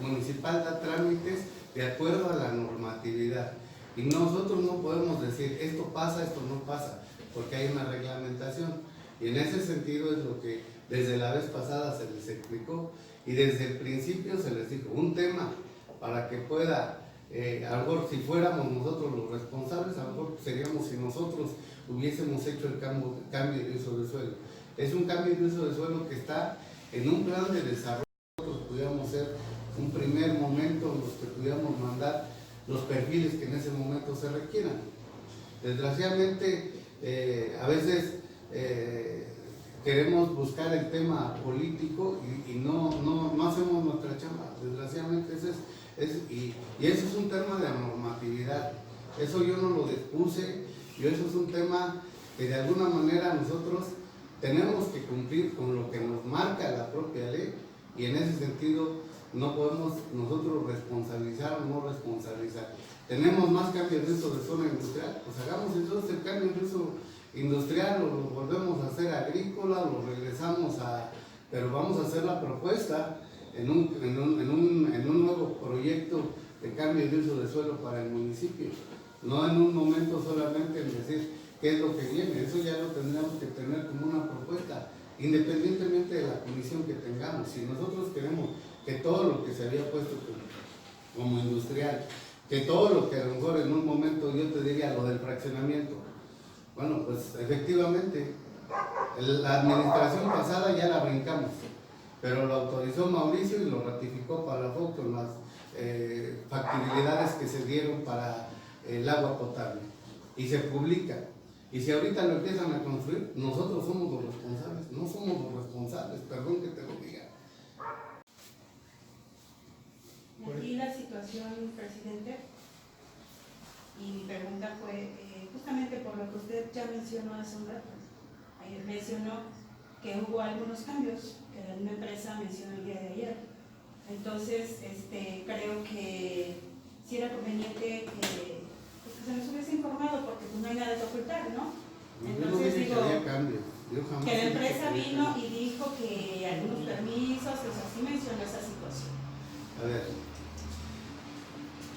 municipal da trámites de acuerdo a la normatividad y nosotros no podemos decir esto pasa, esto no pasa, porque hay una reglamentación. Y en ese sentido es lo que desde la vez pasada se les explicó y desde el principio se les dijo, un tema para que pueda, a lo mejor si fuéramos nosotros los responsables, a lo mejor seríamos si nosotros hubiésemos hecho el cambio de uso de suelo. Es un cambio de uso de suelo que está en un plan de desarrollo, nosotros pudiéramos ser un primer momento en los que pudiéramos mandar los perfiles que en ese momento se requieran. Desgraciadamente, a veces queremos buscar el tema político y no hacemos nuestra chamba. Desgraciadamente y eso es un tema de normatividad. Eso yo no lo dispuse y eso es un tema que de alguna manera nosotros tenemos que cumplir con lo que nos marca la propia ley y en ese sentido no podemos nosotros responsabilizar o no responsabilizar. Tenemos más cambios de uso de zona industrial, pues hagamos entonces el cambio de uso industrial, lo volvemos a hacer agrícola, lo regresamos pero vamos a hacer la propuesta en un nuevo proyecto de cambio de uso de suelo para el municipio. no en un momento solamente en decir qué es lo que viene, eso ya lo tendríamos que tener como una propuesta, independientemente de la comisión que tengamos. Si nosotros queremos que todo lo que se había puesto como industrial, que todo lo que a lo mejor en un momento yo te diría lo del fraccionamiento, bueno, pues efectivamente la administración pasada ya la brincamos, pero lo autorizó Mauricio y lo ratificó para la FOC con las factibilidades que se dieron para el agua potable y se publica. Y si ahorita lo empiezan a construir, nosotros somos los responsables, no somos los responsables, perdón que te lo diga. Aquí la situación, presidente, y mi pregunta fue justamente por lo que usted ya mencionó hace un rato. Ayer mencionó que hubo algunos cambios que la misma empresa mencionó el día de ayer. Entonces, creo que sí era conveniente que se nos hubiese informado, porque no hay nada que ocultar, ¿no? Entonces, yo no dije que había cambios. Yo jamás que la dije empresa había vino cambios. y dijo que algunos permisos, o sea, sí mencionó esa situación. A ver,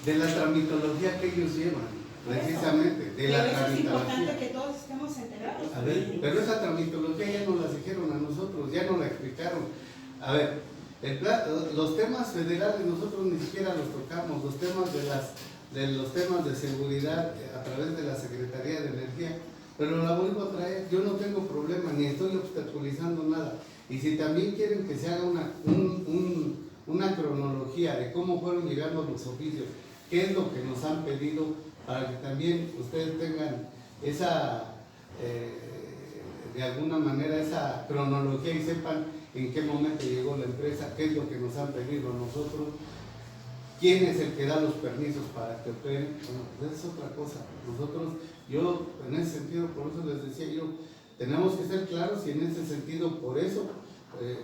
de la tramitología que ellos llevan, precisamente, de Pero la eso es importante tramitología. que todos estemos enterados. A ver, pero esa tramitología ya nos la dijeron a nosotros, ya nos la explicaron. A ver, los temas federales nosotros ni siquiera los tocamos, los temas los temas de seguridad a través de la Secretaría de Energía, pero la vuelvo a traer, yo no tengo problema, ni estoy obstaculizando nada. Y si también quieren que se haga una cronología de cómo fueron llegando los oficios, qué es lo que nos han pedido, para que también ustedes tengan esa, de alguna manera, esa cronología y sepan en qué momento llegó la empresa, qué es lo que nos han pedido a nosotros, quién es el que da los permisos para que operen. Bueno, pues es otra cosa. Nosotros, yo en ese sentido, por eso les decía yo, tenemos que ser claros y en ese sentido, por eso,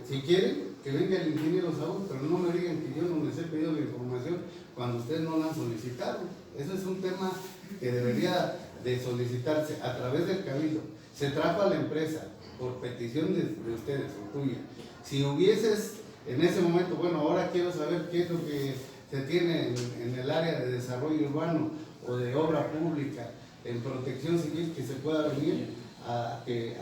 si quieren, que venga el ingeniero Saúl, pero no me digan que yo no les he pedido la información cuando ustedes no la han solicitado. Eso es un tema que debería de solicitarse a través del cabildo. Se trajo a la empresa por petición de ustedes o tuya. Si hubieses en ese momento, bueno, ahora quiero saber qué es lo que se tiene en el área de desarrollo urbano o de obra pública, en protección civil, que se pueda venir a que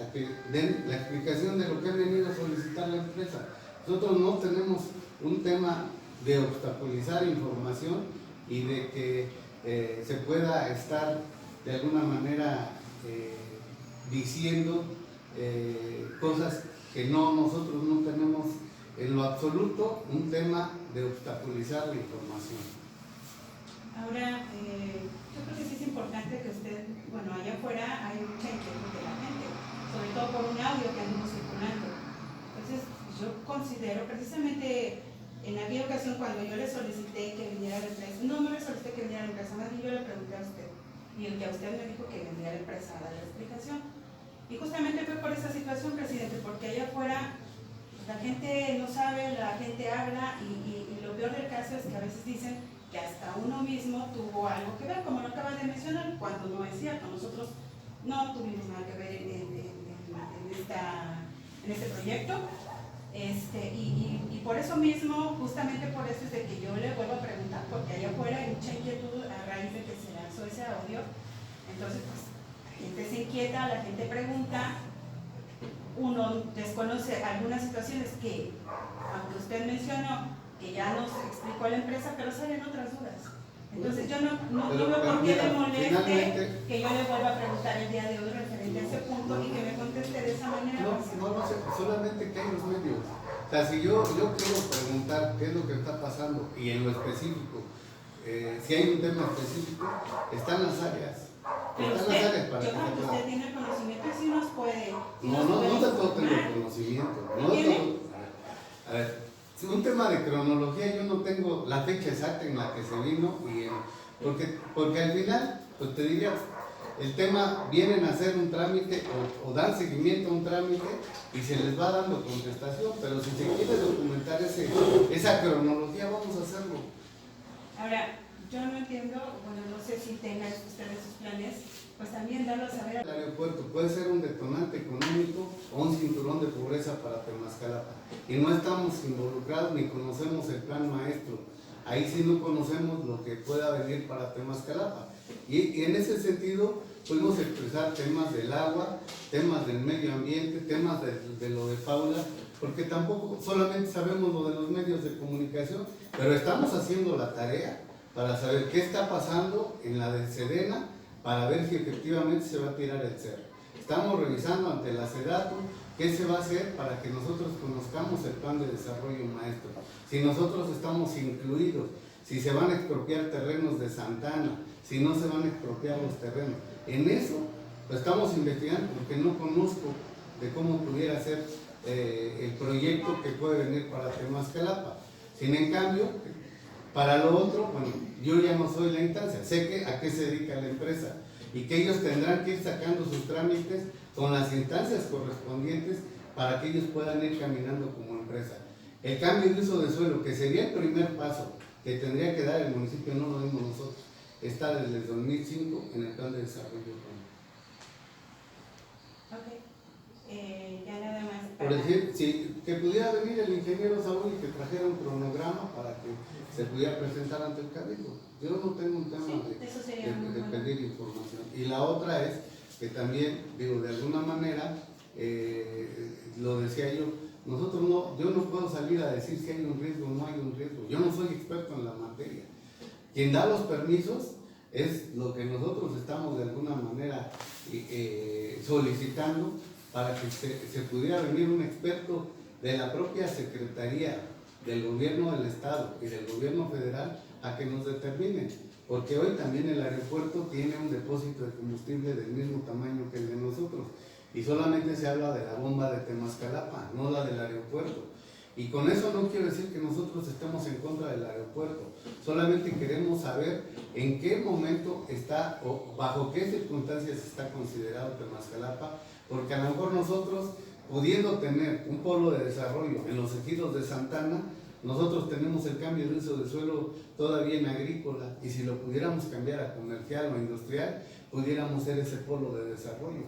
den la explicación de lo que ha venido a solicitar la empresa. Nosotros no tenemos un tema de obstaculizar información y de que se pueda estar de alguna manera diciendo cosas que nosotros no tenemos en lo absoluto un tema de obstaculizar la información. Ahora, yo creo que sí es importante que usted, bueno, allá afuera hay mucha inquietud de la gente, sobre todo por un audio que andamos circulando. Entonces, yo considero, precisamente en aquella ocasión cuando yo le solicité que viniera la empresa, no le solicité que viniera la empresa, más bien yo le pregunté a usted, y el que a usted me dijo que vendría la empresa a dar la explicación. Y justamente fue por esa situación, presidente, porque allá afuera la gente no sabe, la gente habla y lo peor del caso es que a veces dicen que hasta uno mismo tuvo algo que ver, como lo acaba de mencionar, cuando no es cierto. Nosotros no tuvimos nada que ver en este proyecto. Y por eso mismo, justamente por eso es de que yo le vuelvo a preguntar, porque allá afuera hay mucha inquietud a raíz de que se lanzó ese audio. Entonces, pues, la gente se inquieta, la gente pregunta, uno desconoce algunas situaciones que, aunque usted mencionó, que ya nos explicó la empresa, pero salen otras dudas. Entonces yo no veo por qué me moleste que yo le vuelva a preguntar el día de hoy referente a ese punto y que me conteste de esa manera. No sé, solamente que hay los medios. O sea, si yo quiero preguntar qué es lo que está pasando y en lo específico, si hay un tema específico, están las áreas. Pero Están usted, las áreas para yo creo que usted tiene conocimiento y sí nos puede. No de todo tengo conocimiento. No de todo. A ver, un tema de cronología, yo no tengo la fecha exacta en la que se vino, porque al final, pues te diría, el tema vienen a hacer un trámite o dan seguimiento a un trámite y se les va dando contestación, pero si se quiere documentar esa cronología, vamos a hacerlo. Ahora, yo no entiendo, bueno, no sé si tengan ustedes sus planes, pues también darlo a saber. El aeropuerto puede ser un detonante económico o un cinturón de pobreza para Temascalapa. Y no estamos involucrados ni conocemos el plan maestro. Ahí sí no conocemos lo que pueda venir para Temascalapa. Y en ese sentido pudimos expresar temas del agua, temas del medio ambiente, temas de lo de Paula, porque tampoco solamente sabemos lo de los medios de comunicación, pero estamos haciendo la tarea para saber qué está pasando en la de Sedena, para ver si efectivamente se va a tirar el cerro. Estamos revisando ante la SEDATU qué se va a hacer para que nosotros conozcamos el plan de desarrollo maestro, si nosotros estamos incluidos, si se van a expropiar terrenos de Santana, si no se van a expropiar los terrenos. En eso lo estamos investigando porque no conozco de cómo pudiera ser el proyecto que puede venir para Temascalapa. Sin en cambio, para lo otro, bueno, yo ya no soy la instancia, sé a qué se dedica la empresa y que ellos tendrán que ir sacando sus trámites con las instancias correspondientes para que ellos puedan ir caminando como empresa. El cambio de uso de suelo, que sería el primer paso que tendría que dar el municipio, no lo dimos nosotros, está desde el 2005 en el plan de desarrollo urbano. Ya nada más. Por decir, que pudiera venir el ingeniero Saúl y que trajera un cronograma para que se pudiera presentar ante el cabildo. Yo no tengo un tema de pedir información. Y la otra es que también, digo, de alguna manera, lo decía yo, yo no puedo salir a decir si hay un riesgo o no hay un riesgo. Yo no soy experto en la materia. Quien da los permisos es lo que nosotros estamos de alguna manera solicitando para que se pudiera venir un experto de la propia Secretaría del Gobierno del Estado y del Gobierno Federal a que nos determinen, porque hoy también el aeropuerto tiene un depósito de combustible del mismo tamaño que el de nosotros y solamente se habla de la bomba de Temascalapa, no la del aeropuerto. Y con eso no quiero decir que nosotros estemos en contra del aeropuerto, solamente queremos saber en qué momento está o bajo qué circunstancias está considerado Temascalapa, porque a lo mejor nosotros, pudiendo tener un polo de desarrollo en los ejidos de Santana, nosotros tenemos el cambio de uso de suelo todavía en agrícola, y si lo pudiéramos cambiar a comercial o industrial, pudiéramos ser ese polo de desarrollo.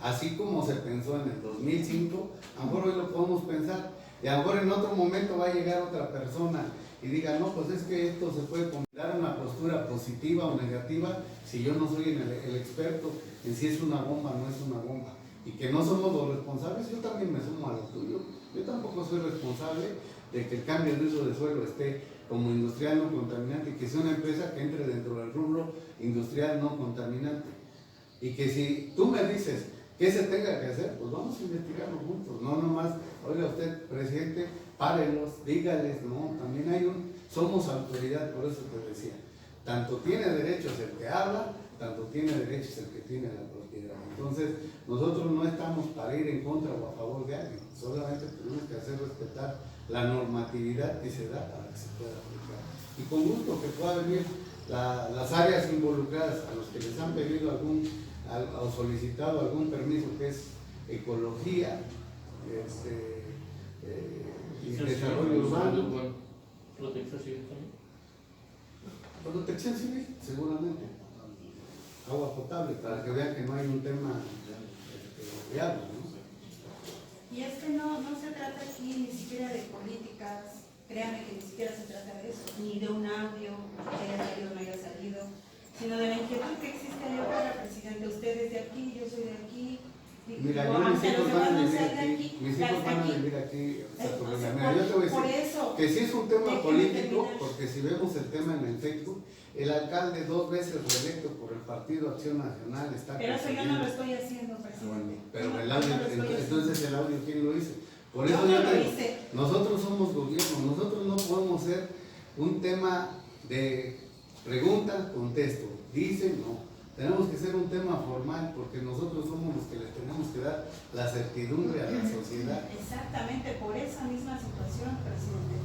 Así como se pensó en el 2005, a lo mejor hoy lo podemos pensar, y a lo mejor en otro momento va a llegar otra persona y diga, no, pues es que esto se puede dar una postura positiva o negativa si yo no soy el experto en si es una bomba o no es una bomba. Y que no somos los responsables, yo también me sumo a lo tuyo. Yo tampoco soy responsable de que el cambio de uso de suelo esté como industrial no contaminante y que sea una empresa que entre dentro del rubro industrial no contaminante. Y que si tú me dices qué se tenga que hacer, pues vamos a investigarlo juntos. No nomás, oiga usted, presidente, párenlos, dígales, no, también somos autoridad, por eso te decía. Tanto tiene derechos el que habla, tanto tiene derechos el que tiene la propiedad. Entonces, nosotros no estamos para ir en contra o a favor de alguien, solamente tenemos que hacer respetar la normatividad que se da para que se pueda aplicar. Y con gusto que pueda venir las áreas involucradas a los que les han pedido o solicitado algún permiso que es ecología, y desarrollo urbano. Protección civil también. Protección civil, seguramente. Agua potable, para que vean que no hay un tema de agua, ¿no? Y es que no se trata aquí ni siquiera de políticas, créanme que ni siquiera se trata de eso, ni de un audio que haya salido o no haya salido, sino de la inquietud que existe allá afuera, presidente. Usted es de aquí, yo soy de aquí. Mira, yo mis hijos van a vivir aquí, mira, yo te voy a decir que si es un tema político, porque si vemos el tema en el Facebook, el alcalde 2 veces reelecto por el Partido Acción Nacional está... Pero eso yo no lo estoy haciendo, presidente. Bueno, pero el audio, entonces el audio, ¿quién lo hizo? Por eso yo te digo, nosotros somos gobierno, nosotros no podemos ser un tema de pregunta, contesto, dicen, no. Tenemos que ser un tema formal porque nosotros somos los que les tenemos que dar la certidumbre a la sociedad. Exactamente, por esa misma situación, presidente.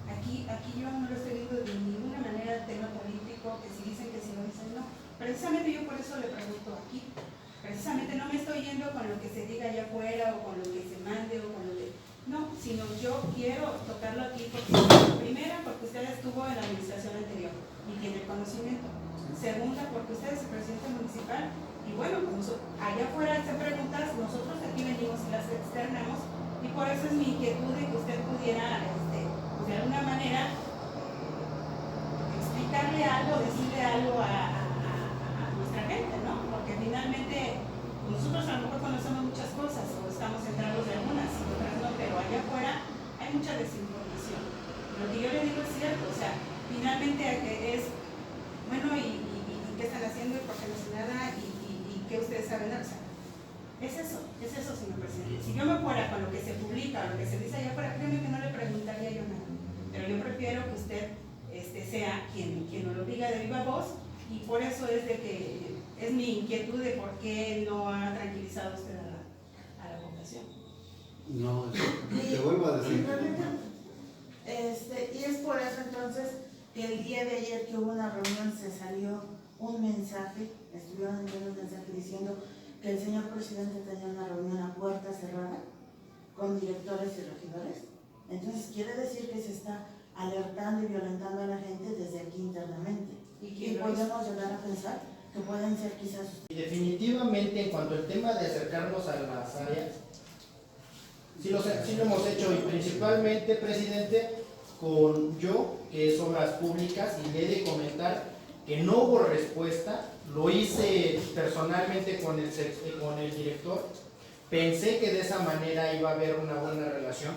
Aquí yo no lo estoy viendo de ninguna manera el tema político, que si dicen que si no dicen no. Precisamente yo por eso le pregunto aquí. Precisamente no me estoy yendo con lo que se diga allá afuera o con lo que se mande o con lo que... No, sino yo quiero tocarlo aquí porque, primera, porque usted estuvo en la administración anterior y tiene conocimiento. Segunda, porque usted es el presidente municipal y bueno, pues allá afuera hacen preguntas, nosotros aquí venimos y las externamos y por eso es mi inquietud de que usted pudiera, pues de alguna manera, explicarle algo, decirle algo a finalmente nosotros a lo mejor conocemos muchas cosas o estamos enterados de algunas, otras no, pero allá afuera hay mucha desinformación. Lo que yo le digo es cierto, o sea, finalmente es, bueno, ¿y qué están haciendo? ¿Y por qué no hacen nada? ¿Y qué ustedes saben? O sea, es eso, señor presidente. Si yo me fuera con lo que se publica, lo que se dice allá afuera, créeme que no le preguntaría yo nada. Pero yo prefiero que usted sea quien nos lo diga de viva voz, y por eso es de que es mi inquietud de por qué no ha tranquilizado usted a la población. No, te vuelvo a decir. Y es por eso entonces que el día de ayer que hubo una reunión se salió un mensaje, estuvieron enviando un mensaje diciendo que el señor presidente tenía una reunión a puerta cerrada con directores y regidores. Entonces quiere decir que se está alertando y violentando a la gente desde aquí internamente. Y podemos llegar a pensar que pueden ser quizás... Y definitivamente en cuanto al tema de acercarnos a las áreas, sí lo hemos hecho, y principalmente, presidente, con yo, que es obras públicas, y le he de comentar que no hubo respuesta. Lo hice personalmente con el director, pensé que de esa manera iba a haber una buena relación,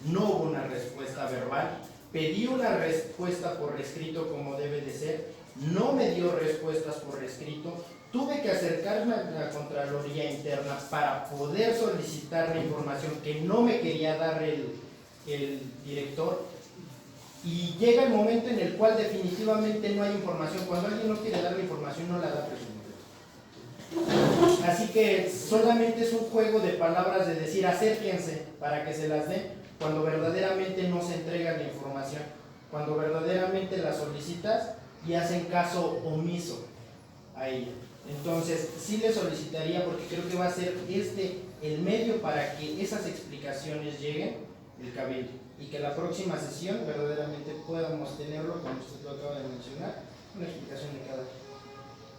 no hubo una respuesta verbal, pedí una respuesta por escrito como debe de ser, no me dio respuestas por escrito, tuve que acercarme a la Contraloría Interna para poder solicitar la información que no me quería dar el director, y llega el momento en el cual definitivamente no hay información. Cuando alguien no quiere dar la información, no la da, presidente. Así que solamente es un juego de palabras de decir acérquense para que se las den, cuando verdaderamente no se entrega la información, cuando verdaderamente la solicitas y hacen caso omiso a ella. Entonces sí le solicitaría, porque creo que va a ser el medio para que esas explicaciones lleguen, el Cabildo, y que la próxima sesión verdaderamente podamos tenerlo, como usted lo acaba de mencionar, una explicación de cada.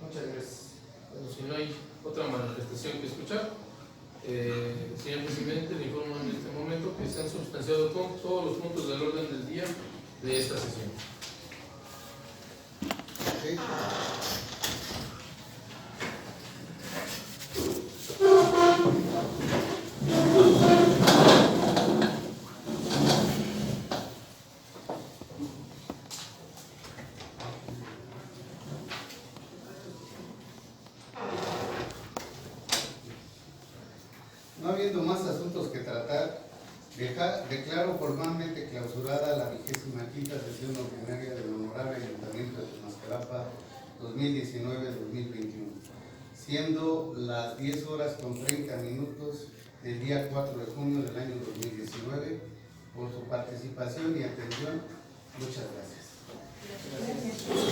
Muchas gracias. Bueno, si no hay otra manifestación que escuchar, señor presidente, le informo en este momento que se han sustanciado todos los puntos del orden del día de esta sesión. Okay. No habiendo más asuntos que tratar, declaro formalmente clausurada la 25ª sesión ordinaria del Honorable Ayuntamiento de Temascalapa 2019-2021, siendo las 10:30 del día 4 de junio del año 2019. Por su participación y atención, muchas gracias. Gracias.